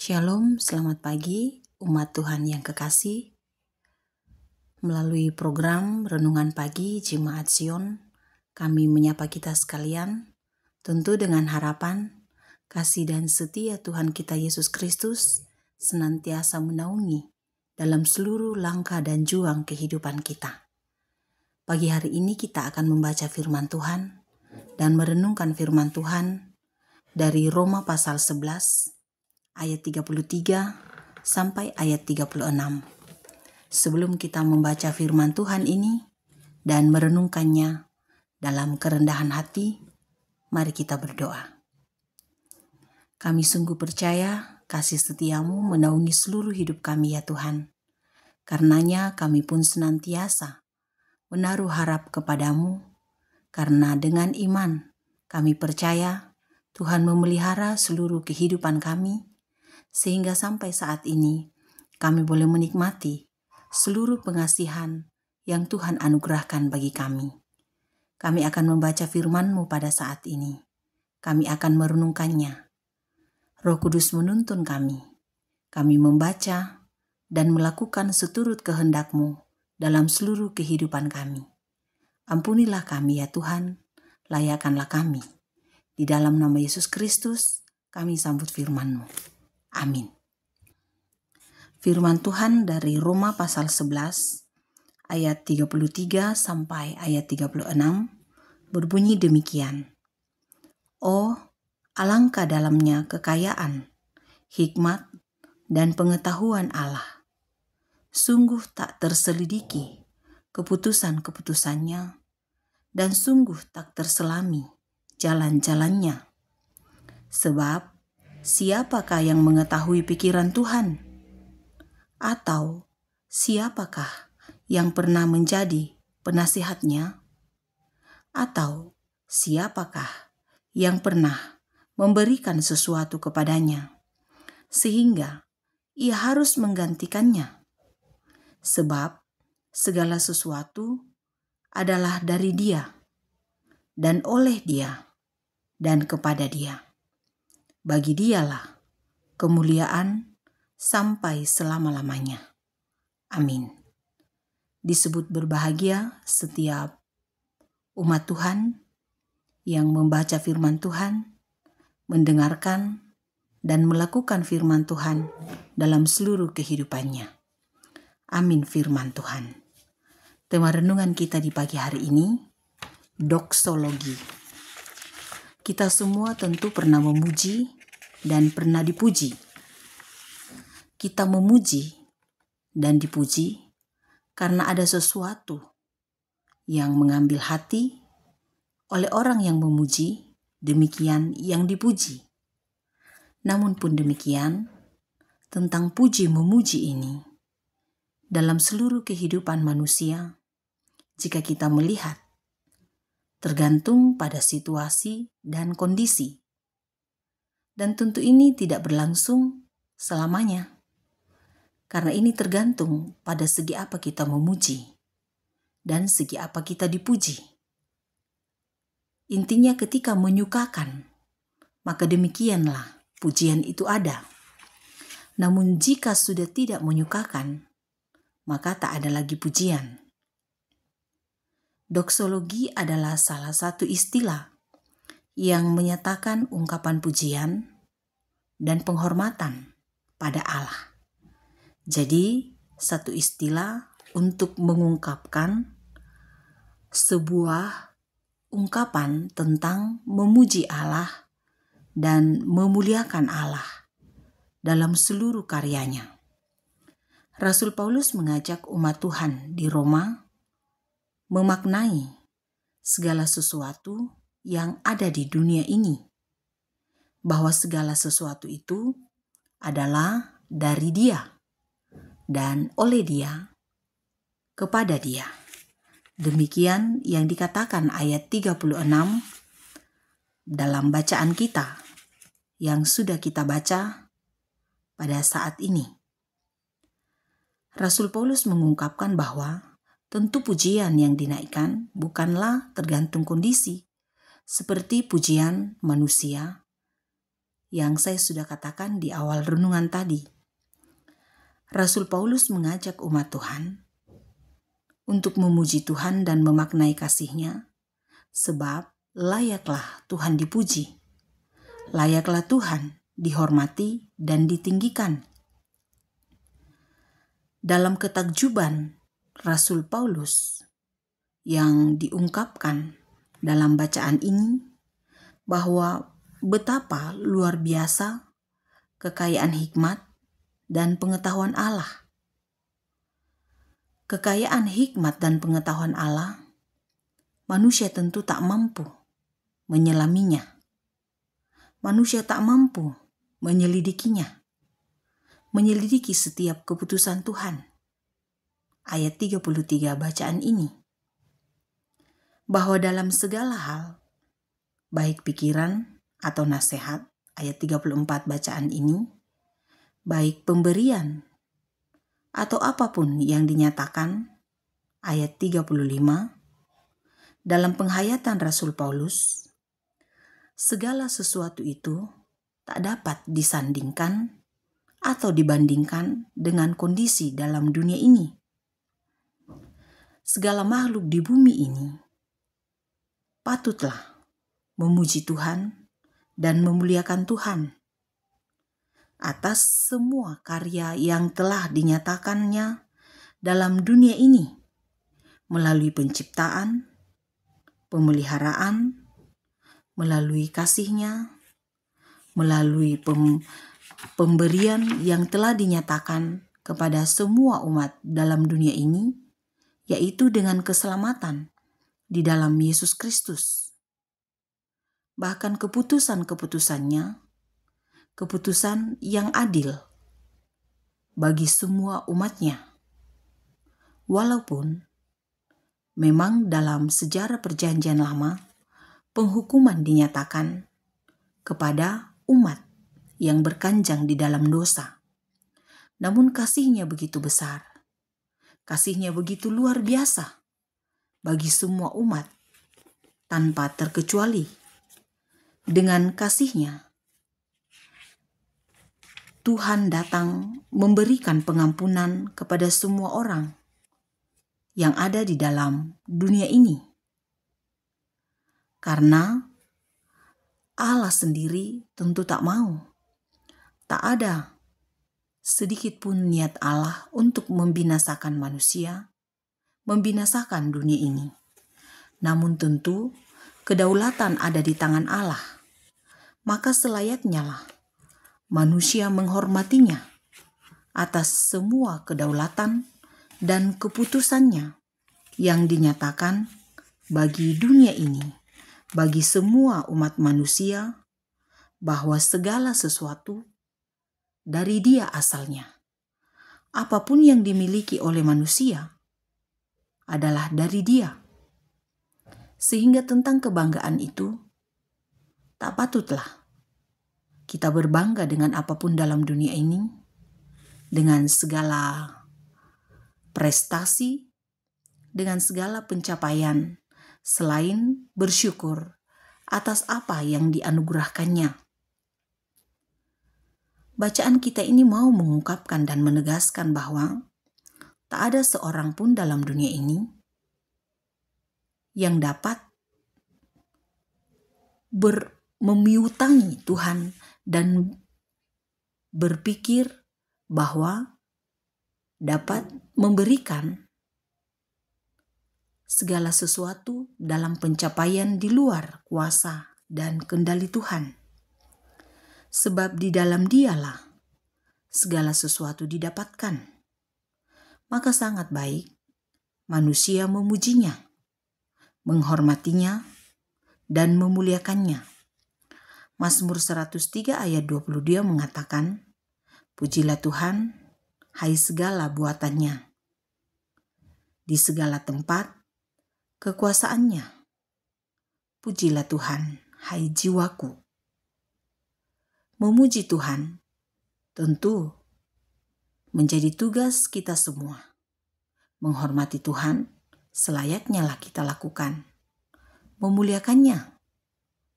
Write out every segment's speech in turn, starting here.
Shalom, selamat pagi umat Tuhan yang kekasih. Melalui program Renungan Pagi Jemaat Sion, kami menyapa kita sekalian, tentu dengan harapan kasih dan setia Tuhan kita Yesus Kristus senantiasa menaungi dalam seluruh langkah dan juang kehidupan kita. Pagi hari ini kita akan membaca firman Tuhan dan merenungkan firman Tuhan dari Roma pasal 11 ayat 33 sampai ayat 36. Sebelum kita membaca firman Tuhan ini dan merenungkannya dalam kerendahan hati, mari kita berdoa. Kami sungguh percaya kasih setiamu menaungi seluruh hidup kami ya Tuhan. Karenanya kami pun senantiasa menaruh harap kepadamu, karena dengan iman kami percaya Tuhan memelihara seluruh kehidupan kami, sehingga sampai saat ini kami boleh menikmati seluruh pengasihan yang Tuhan anugerahkan bagi kami. Kami akan membaca firman-Mu pada saat ini. Kami akan merenungkannya. Roh Kudus menuntun kami. Kami membaca dan melakukan seturut kehendak-Mu dalam seluruh kehidupan kami. Ampunilah kami ya Tuhan, layakkanlah kami. Di dalam nama Yesus Kristus kami sambut firman-Mu. Amin. Firman Tuhan dari Roma pasal 11 ayat 33 sampai ayat 36 berbunyi demikian. Oh, alangkah dalamnya kekayaan, hikmat, dan pengetahuan Allah. Sungguh tak terselidiki keputusan-keputusannya, dan sungguh tak terselami jalan-jalannya. Sebab siapakah yang mengetahui pikiran Tuhan? Atau siapakah yang pernah menjadi penasihatnya? Atau siapakah yang pernah memberikan sesuatu kepadanya, sehingga ia harus menggantikannya? Sebab segala sesuatu adalah dari Dia, dan oleh Dia, dan kepada Dia. Bagi Dialah kemuliaan sampai selama-lamanya. Amin. Disebut berbahagia setiap umat Tuhan yang membaca firman Tuhan, mendengarkan dan melakukan firman Tuhan dalam seluruh kehidupannya. Amin firman Tuhan. Tema renungan kita di pagi hari ini, doksologi. Kita semua tentu pernah memuji dan pernah dipuji. Kita memuji dan dipuji karena ada sesuatu yang mengambil hati oleh orang yang memuji, demikian yang dipuji. Namun pun demikian, tentang puji-memuji ini, dalam seluruh kehidupan manusia, jika kita melihat, tergantung pada situasi dan kondisi. Dan tentu ini tidak berlangsung selamanya. Karena ini tergantung pada segi apa kita memuji dan segi apa kita dipuji. Intinya ketika menyukakan, maka demikianlah pujian itu ada. Namun jika sudah tidak menyukakan, maka tak ada lagi pujian. Doksologi adalah salah satu istilah yang menyatakan ungkapan pujian dan penghormatan pada Allah. Jadi, satu istilah untuk mengungkapkan sebuah ungkapan tentang memuji Allah dan memuliakan Allah dalam seluruh karyanya. Rasul Paulus mengajak umat Tuhan di Roma memaknai segala sesuatu yang ada di dunia ini, bahwa segala sesuatu itu adalah dari Dia dan oleh Dia kepada Dia. Demikian yang dikatakan ayat 36 dalam bacaan kita yang sudah kita baca pada saat ini. Rasul Paulus mengungkapkan bahwa tentu pujian yang dinaikkan bukanlah tergantung kondisi, seperti pujian manusia yang saya sudah katakan di awal renungan tadi. Rasul Paulus mengajak umat Tuhan untuk memuji Tuhan dan memaknai kasih-Nya, sebab layaklah Tuhan dipuji, layaklah Tuhan dihormati dan ditinggikan. Dalam ketakjuban Rasul Paulus yang diungkapkan dalam bacaan ini, bahwa betapa luar biasa kekayaan hikmat dan pengetahuan Allah. Kekayaan hikmat dan pengetahuan Allah, manusia tentu tak mampu menyelaminya. Manusia tak mampu menyelidiki setiap keputusan Tuhan. Ayat 33 bacaan ini. Bahwa dalam segala hal, baik pikiran atau nasihat, ayat 34 bacaan ini, baik pemberian atau apapun yang dinyatakan, ayat 35, dalam penghayatan Rasul Paulus, segala sesuatu itu tak dapat disandingkan atau dibandingkan dengan kondisi dalam dunia ini. Segala makhluk di bumi ini patutlah memuji Tuhan dan memuliakan Tuhan atas semua karya yang telah dinyatakannya dalam dunia ini melalui penciptaan, pemeliharaan, melalui kasih-Nya, melalui pemberian yang telah dinyatakan kepada semua umat dalam dunia ini, yaitu dengan keselamatan di dalam Yesus Kristus. Bahkan keputusan-keputusannya, keputusan yang adil bagi semua umatnya. Walaupun memang dalam sejarah perjanjian lama, penghukuman dinyatakan kepada umat yang berkanjang di dalam dosa. Namun kasih-Nya begitu besar, kasih-Nya begitu luar biasa bagi semua umat tanpa terkecuali. Dengan kasih-Nya, Tuhan datang memberikan pengampunan kepada semua orang yang ada di dalam dunia ini. Karena Allah sendiri tentu tak mau. Tak ada sedikit pun niat Allah untuk membinasakan manusia, membinasakan dunia ini. Namun tentu kedaulatan ada di tangan Allah. Maka selayaknya lah manusia menghormatinya atas semua kedaulatan dan keputusannya yang dinyatakan bagi dunia ini, bagi semua umat manusia, bahwa segala sesuatu dari Dia asalnya. Apapun yang dimiliki oleh manusia adalah dari Dia. Sehingga tentang kebanggaan itu, tak patutlah kita berbangga dengan apapun dalam dunia ini, dengan segala prestasi, dengan segala pencapaian, selain bersyukur atas apa yang dianugerahkannya. Bacaan kita ini mau mengungkapkan dan menegaskan bahwa tak ada seorang pun dalam dunia ini yang dapat memiutangi Tuhan dan berpikir bahwa dapat memberikan segala sesuatu dalam pencapaian di luar kuasa dan kendali Tuhan. Sebab di dalam Dialah segala sesuatu didapatkan. Maka sangat baik manusia memujinya, menghormatinya, dan memuliakannya. Mazmur 103 ayat 22 mengatakan, "Pujilah Tuhan, hai segala buatannya. Di segala tempat kekuasaannya. Pujilah Tuhan, hai jiwaku." Memuji Tuhan tentu menjadi tugas kita semua. Menghormati Tuhan selayaknya lah kita lakukan. Memuliakannya,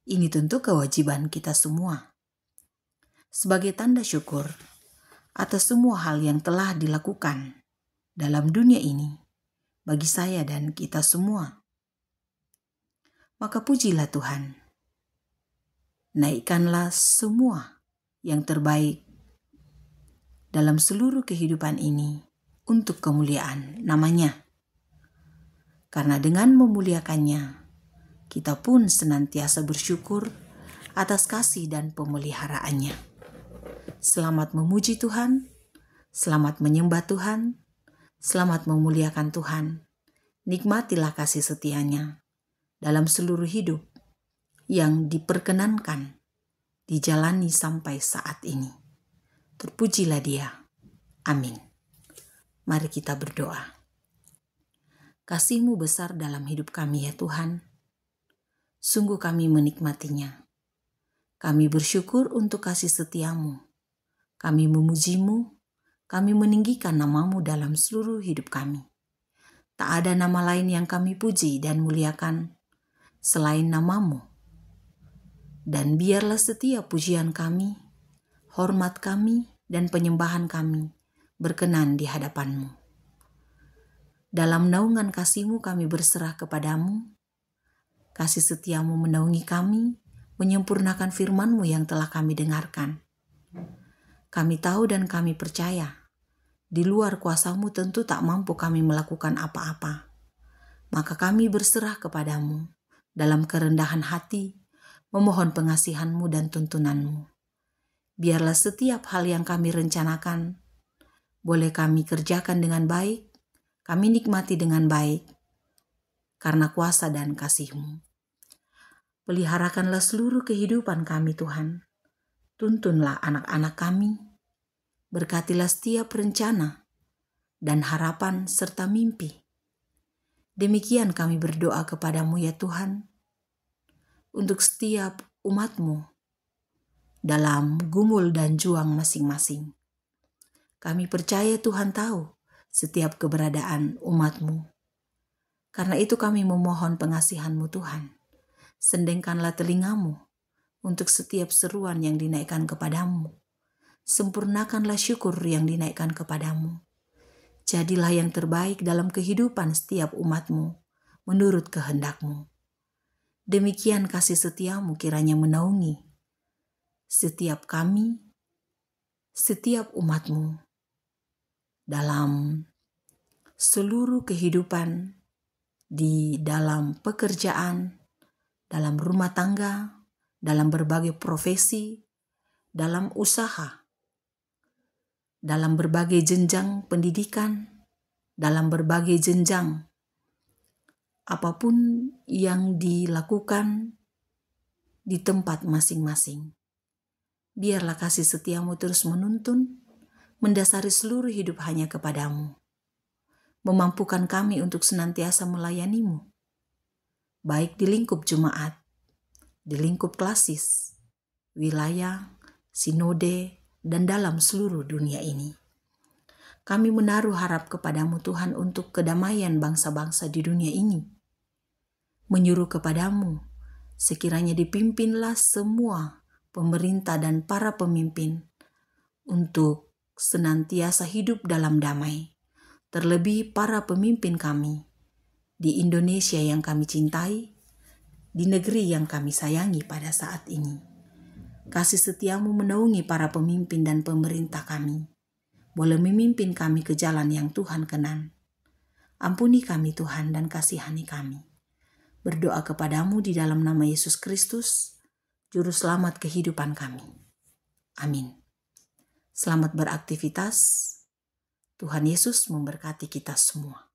ini tentu kewajiban kita semua. sebagai tanda syukur atas semua hal yang telah dilakukan dalam dunia ini bagi saya dan kita semua. Maka pujilah Tuhan. Naikkanlah semua yang terbaik dalam seluruh kehidupan ini untuk kemuliaan namanya. Karena dengan memuliakannya, kita pun senantiasa bersyukur atas kasih dan pemeliharaannya. Selamat memuji Tuhan, selamat menyembah Tuhan, selamat memuliakan Tuhan. Nikmatilah kasih setianya dalam seluruh hidup yang diperkenankan dijalani sampai saat ini. Terpujilah Dia. Amin. Mari kita berdoa. Kasih-Mu besar dalam hidup kami ya Tuhan. Sungguh kami menikmatinya. Kami bersyukur untuk kasih setia-Mu. Kami memuji-Mu. Kami meninggikan nama-Mu dalam seluruh hidup kami. Tak ada nama lain yang kami puji dan muliakan selain nama-Mu. Dan biarlah setiap pujian kami, hormat kami, dan penyembahan kami berkenan di hadapan-Mu. Dalam naungan kasih-Mu kami berserah kepada-Mu. Kasih setia-Mu menaungi kami, menyempurnakan firman-Mu yang telah kami dengarkan. Kami tahu dan kami percaya, di luar kuasa-Mu tentu tak mampu kami melakukan apa-apa. Maka kami berserah kepada-Mu dalam kerendahan hati, memohon pengasihan-Mu dan tuntunan-Mu. Biarlah setiap hal yang kami rencanakan, boleh kami kerjakan dengan baik, kami nikmati dengan baik, karena kuasa dan kasih-Mu. Peliharakanlah seluruh kehidupan kami Tuhan. Tuntunlah anak-anak kami. Berkatilah setiap rencana dan harapan serta mimpi. Demikian kami berdoa kepada-Mu ya Tuhan, untuk setiap umat-Mu dalam gumul dan juang masing-masing. Kami percaya Tuhan tahu setiap keberadaan umat-Mu. Karena itu kami memohon pengasihan-Mu Tuhan. Sendengkanlah telinga-Mu untuk setiap seruan yang dinaikkan kepada-Mu. Sempurnakanlah syukur yang dinaikkan kepada-Mu. Jadilah yang terbaik dalam kehidupan setiap umat-Mu menurut kehendak-Mu. Demikian kasih setia-Mu kiranya menaungi setiap kami, setiap umat-Mu dalam seluruh kehidupan, di dalam pekerjaan, dalam rumah tangga, dalam berbagai profesi, dalam usaha, dalam berbagai jenjang pendidikan, dalam berbagai jenjang apapun yang dilakukan di tempat masing-masing. Biarlah kasih setia-Mu terus menuntun, mendasari seluruh hidup hanya kepada-Mu. Memampukan kami untuk senantiasa melayani-Mu, baik di lingkup jemaat, di lingkup klasis, wilayah, sinode, dan dalam seluruh dunia ini. Kami menaruh harap kepada-Mu Tuhan untuk kedamaian bangsa-bangsa di dunia ini. Menyuruh kepada-Mu, sekiranya dipimpinlah semua pemerintah dan para pemimpin untuk senantiasa hidup dalam damai. Terlebih para pemimpin kami di Indonesia yang kami cintai, di negeri yang kami sayangi pada saat ini. Kasih setia-Mu menaungi para pemimpin dan pemerintah kami. Boleh memimpin kami ke jalan yang Tuhan kenan. Ampuni kami Tuhan dan kasihani kami. Berdoa kepada-Mu di dalam nama Yesus Kristus, Juru Selamat kehidupan kami. Amin. Selamat beraktivitas. Tuhan Yesus memberkati kita semua.